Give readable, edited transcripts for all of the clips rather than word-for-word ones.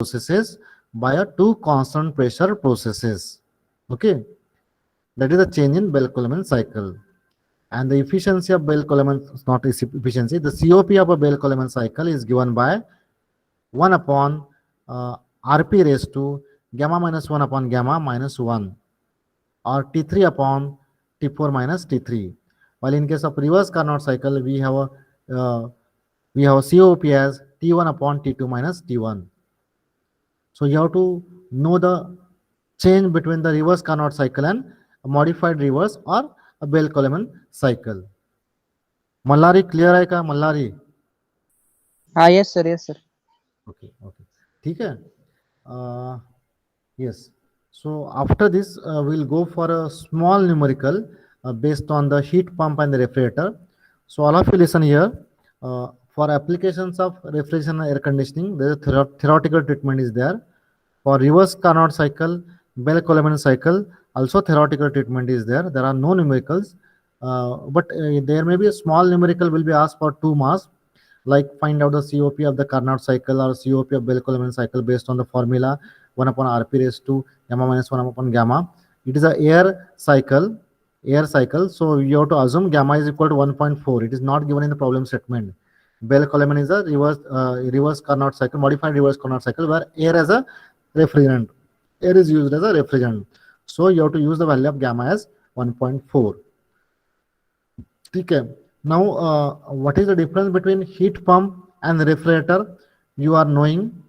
processes by a two constant pressure processes. Okay, that is the change in Bell-Coleman cycle. And the efficiency of Bell-Coleman, not efficiency, the COP of a Bell-Coleman cycle is given by 1 upon Rp raised to gamma minus 1 upon gamma minus 1, or T3 upon T4 minus T3. While in case of reverse Carnot cycle, we have a COP as T1 upon T2 minus T1. So you have to know the change between the reverse Carnot cycle and a modified reverse or a Bell-Coleman cycle. Malhari clear है क्या मल्हारी? हाँ yes sir okay okay ठीक है. Yes. So after this, we'll go for a small numerical based on the heat pump and the refrigerator. So all of you listen here. For applications of refrigeration and air conditioning, there is a theoretical treatment is there. For reverse Carnot cycle, Bell-Coleman cycle, also theoretical treatment is there. There are no numericals, but there may be a small numerical will be asked for 2 marks, like find out the COP of the Carnot cycle or COP of Bell-Coleman cycle based on the formula 1 upon Rp raised to gamma minus 1 upon gamma. It is a air cycle. So you have to assume gamma is equal to 1.4. It is not given in the problem statement. Bell-Coleman is a reverse Carnot cycle, modified reverse Carnot cycle, where air as a refrigerant. Air is used as a refrigerant. So you have to use the value of gamma as 1.4. Okay. Now, what is the difference between heat pump and refrigerator? You are knowing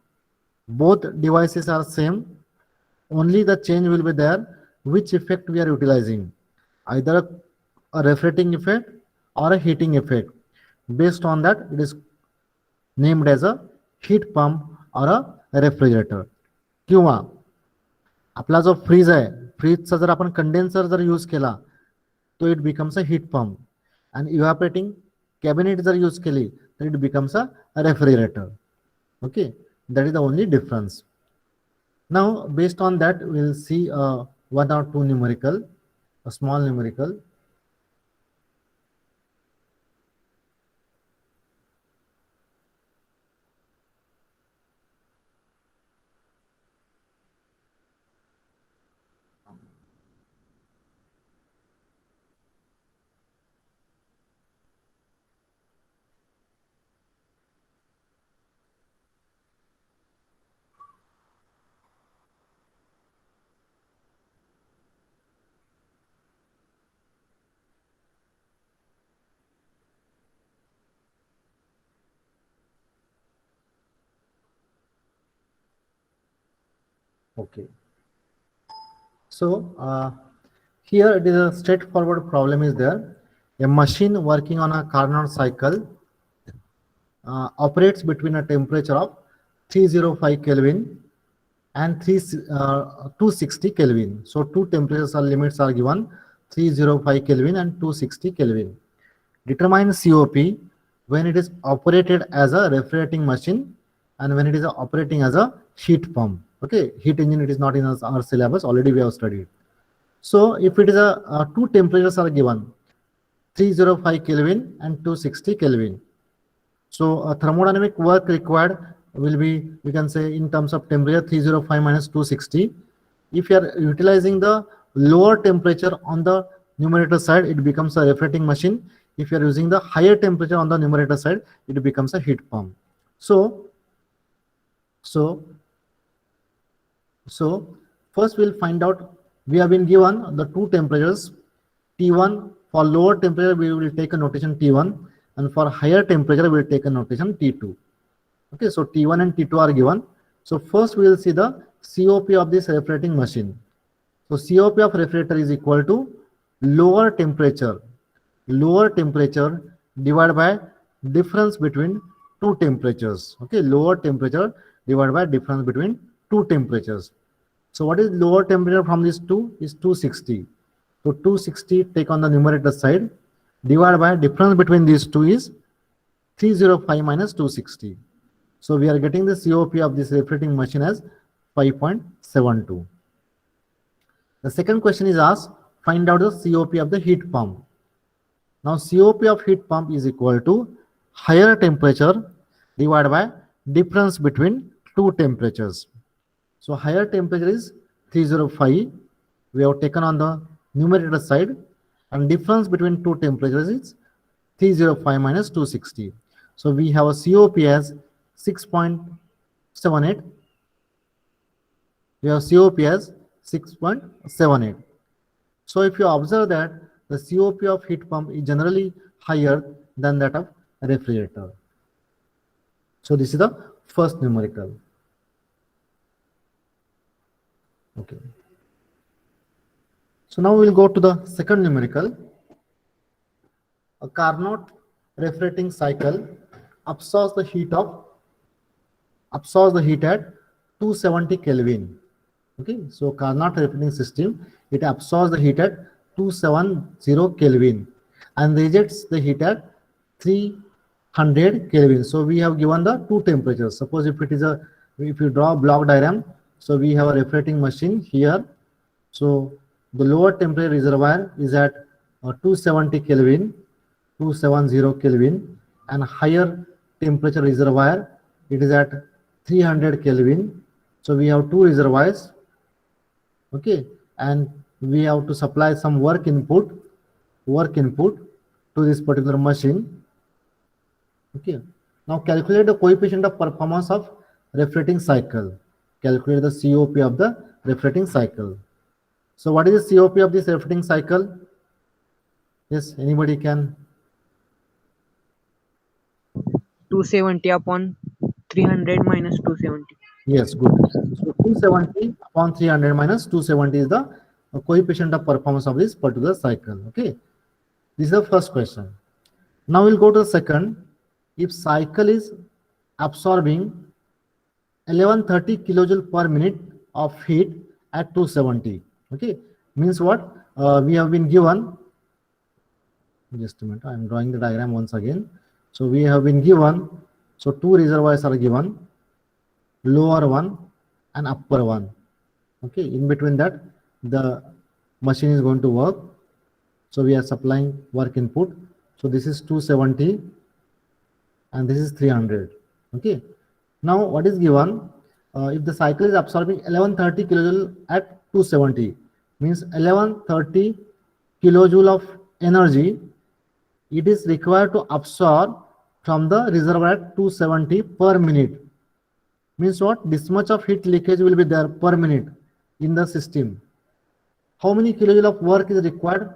both devices are same. Only the change will be there. Which effect we are utilizing? Either a refrigerating effect or a heating effect. Based on that, it is named as a heat pump or a refrigerator. किंवा आपला जो freeze आहे, फ्रीजचा जर आपण condenser जर use केला तो it becomes a heat pump, and evaporating cabinet जर यूज केली तर it becomes a refrigerator. Okay, that is the only difference. Now based on that we'll see one or two numerical, a small numerical. Okay. So here it is a straightforward problem is there. A machine working on a Carnot cycle operates between a temperature of 305 Kelvin and 260 Kelvin. So two temperatures or limits are given, 305 Kelvin and 260 Kelvin. Determine COP when it is operated as a refrigerating machine and when it is operating as a heat pump. Okay, heat engine, it is not in our syllabus, already we have studied. So if it is two temperatures are given, 305 Kelvin and 260 Kelvin. So thermodynamic work required will be, we can say in terms of temperature 305 minus 260. If you are utilizing the lower temperature on the numerator side, it becomes a refrigerating machine. If you are using the higher temperature on the numerator side, it becomes a heat pump. So first we'll find out, we have been given the two temperatures. T1, for lower temperature we will take a notation T1, and for higher temperature we will take a notation T2. Okay, so T1 and T2 are given. So first we will see the COP of this refrigerating machine. So COP of refrigerator is equal to lower temperature divided by difference between two temperatures. Okay, lower temperature divided by difference between two temperatures. So what is lower temperature from these two is 260. So 260 take on the numerator side, divided by difference between these two is 305 minus 260. So we are getting the COP of this refrigerating machine as 5.72. The second question is asked, find out the COP of the heat pump. Now COP of heat pump is equal to higher temperature divided by difference between two temperatures. So higher temperature is 305. We have taken on the numerator side, and difference between two temperatures is 305 minus 260. So we have a COP as 6.78. We have COP as 6.78. So if you observe that the COP of heat pump is generally higher than that of refrigerator. So this is the first numerical. Okay. So now we'll go to the second numerical. A Carnot refrigerating cycle absorbs the heat at 270 Kelvin. Okay, so Carnot refrigerating system, it absorbs the heat at 270 Kelvin and rejects the heat at 300 Kelvin. So we have given the two temperatures. Suppose if you draw a block diagram, so we have a refrigerating machine here. So the lower temperature reservoir is at 270 Kelvin, 270 Kelvin, and higher temperature reservoir, it is at 300 Kelvin. So we have two reservoirs. Okay, and we have to supply some work input to this particular machine. Okay, now calculate the coefficient of performance of refrigerating cycle. Calculate the COP of the refrigerating cycle. So what is the COP of this refrigerating cycle? Yes, anybody can. 270 upon 300 minus 270. Yes, good. So 270 upon 300 minus 270 is the coefficient of performance of this particular cycle. Okay, this is the first question. Now we'll go to the second. If cycle is absorbing 1130 kilojoule per minute of heat at 270. Okay, means what? We have been given, just a minute, I am drawing the diagram once again. So we have been given, so two reservoirs are given, lower one and upper one. Okay, in between that the machine is going to work. So we are supplying work input. So this is 270 and this is 300. Okay, now what is given? If the cycle is absorbing 1130 kilojoule at 270, means 1130 kilojoule of energy it is required to absorb from the reservoir at 270 per minute. Means what? This much of heat leakage will be there per minute in the system. How many kilojoule of work is required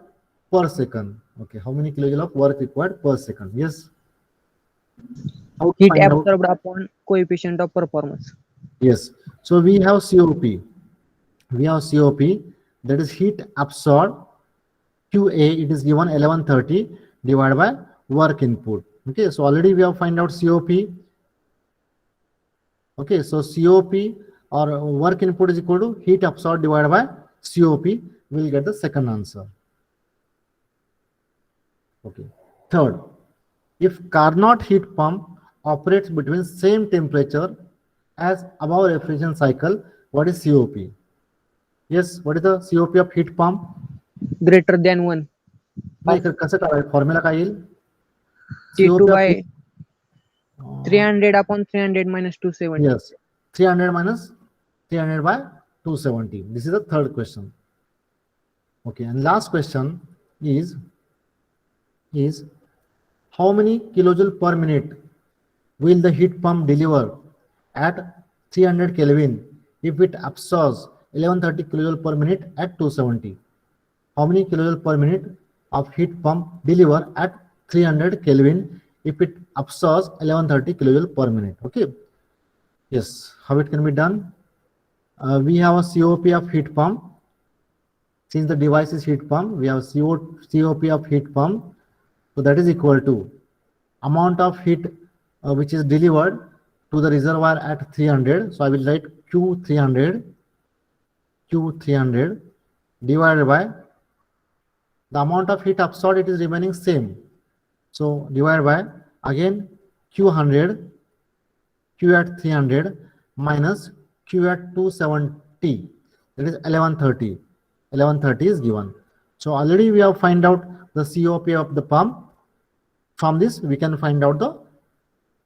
per second? Okay, how many kilojoule of work required per second? Yes. How to Heat find out? absorbed upon coefficient of performance. Yes. So we have COP. We have COP, that is heat absorbed. QA, it is given 1130 divided by work input. Okay, so already we have find out COP. Okay, so COP or work input is equal to heat absorbed divided by COP. We will get the second answer. Okay. Third, if Carnot heat pump operates between same temperature as above refrigeration cycle, what is COP? Yes, what is the COP of heat pump? Greater than 1. नाही तर कसं करायचं formula काय येईल T2 by 300 upon 300 minus 270. Yes, 300 minus 300 by 270. This is the third question. Okay, and last question is how many kilojoule per minute will the heat pump deliver at 300 Kelvin if it absorbs 1130 kilojoule per minute at 270? How many kilojoule per minute of heat pump deliver at 300 Kelvin if it absorbs 1130 kilojoule per minute? Okay. Yes, how it can be done? We have a COP of heat pump. Since the device is heat pump, we have COP of heat pump. So that is equal to amount of heat which is delivered to the reservoir at 300. So I will write Q300 divided by the amount of heat absorbed, it is remaining same. So divided by again Q100, Q at 300 minus Q at 270, that is 1130. 1130 is given. So already we have find out the COP of the pump. From this we can find out the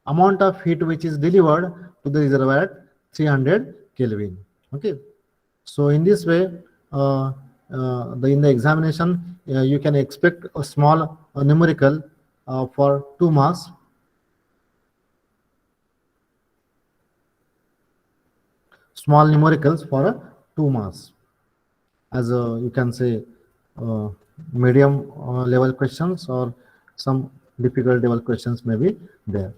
amount of heat which is delivered to the reservoir at 300 Kelvin. Okay. So in this way, in the examination, you can expect a small numerical for 2 marks. Small numericals for 2 marks. As you can say, uh, medium level questions or some difficult level questions may be there.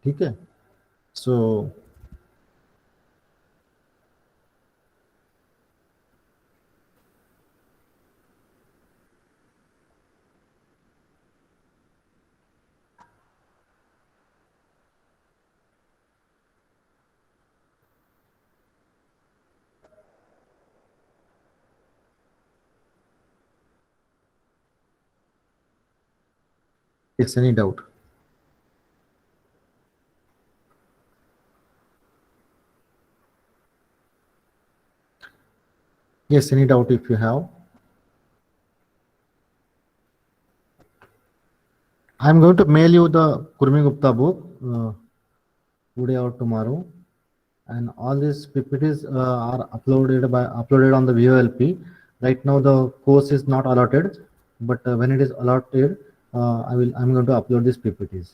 ठीक है. So yes, any doubt? Yes, any doubt if you have? I'm going to mail you the Kurmi Gupta book today or tomorrow, and all these PPTs are uploaded on the VOLP. Right now, the course is not allotted, but when it is allotted, I'm going to upload these PPTs.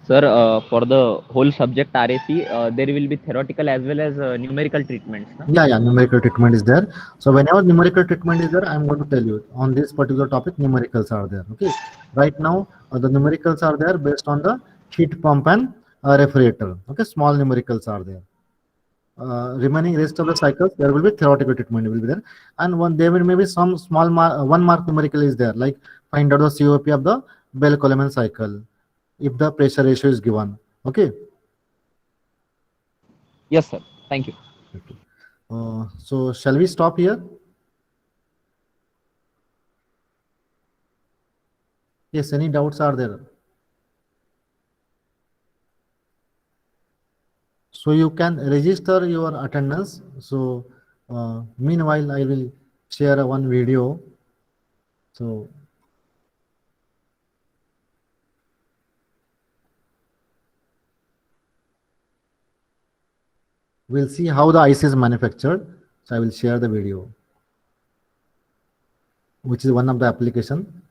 Sir, for the whole subject RAC, there will be theoretical as well as numerical treatments. No? Yeah, numerical treatment is there. So whenever numerical treatment is there, I'm going to tell you on this particular topic, numericals are there. Okay. Right now, the numericals are there based on the heat pump and refrigerator. Okay. Small numericals are there. Remaining rest of the cycles, there will be theoretical treatment will be there. And one there will maybe some small 1 mark numerical is there, like find out the COP of the Bell-Coleman cycle if the pressure ratio is given. Okay. Yes, sir. Thank you. Okay. So shall we stop here? Yes, any doubts are there? So you can register your attendance. So meanwhile, I will share one video. So we'll see how the ice is manufactured. So I will share the video, which is one of the application.